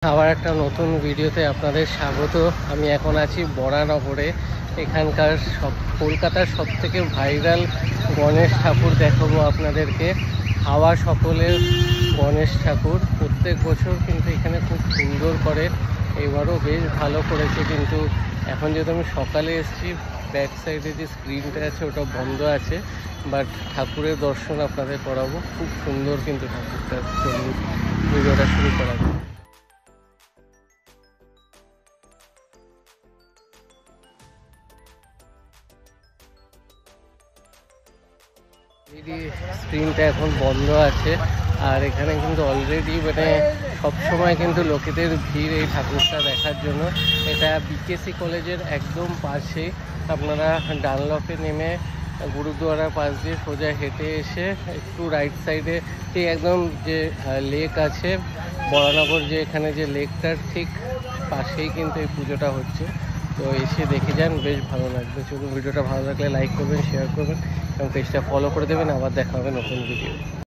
আবার একটা নতুন ভিডিওতে আপনাদের স্বাগত। আমি এখন আছি বরানগরে। এখানকার কলকাতার সবথেকে ভাইরাল গণেশ ঠাকুর দেখাবো আপনাদেরকে। হাওয়া সকলের গণেশ ঠাকুর প্রত্যেক বছর কিন্তু এখানে খুব সুন্দর করে, এবারও বেশ ভালো করেছে। কিন্তু এখন যেহেতু আমি সকালে এসেছি, ব্যাক সাইডে যে স্ক্রিনটা আছে ওটা বন্ধ আছে, বাট ঠাকুরের দর্শন আপনাদের করাবো। খুব সুন্দর কিন্তু ঠাকুরটা। চলুন ভিডিওটা শুরু করা যাক। স্ক্রিনটা এখন বন্ধ আছে, আর এখানে কিন্তু অলরেডি সব সময় কিন্তু লোকেদের ভিড় এই ঠাকুরটা দেখার জন্য। এটা বিকেসি কলেজের একদম পাশে। আপনারা ডানলপে নেমে গুরুদুয়ারার পাশ দিয়ে সোজা হেঁটে এসে একটু রাইট সাইডে ঠিক একদম যে লেক আছে বরানগর, যে এখানে যে লেকটার ঠিক পাশেই কিন্তু এই পুজোটা হচ্ছে। তো এসে দেখে যান, বেশ ভালো লাগবে। চলুন, ভিডিওটা ভালো লাগলে লাইক করবেন, শেয়ার করবেন এবং পেজটা ফলো করে দেবেন। আবার দেখা হবে নতুন ভিডিও।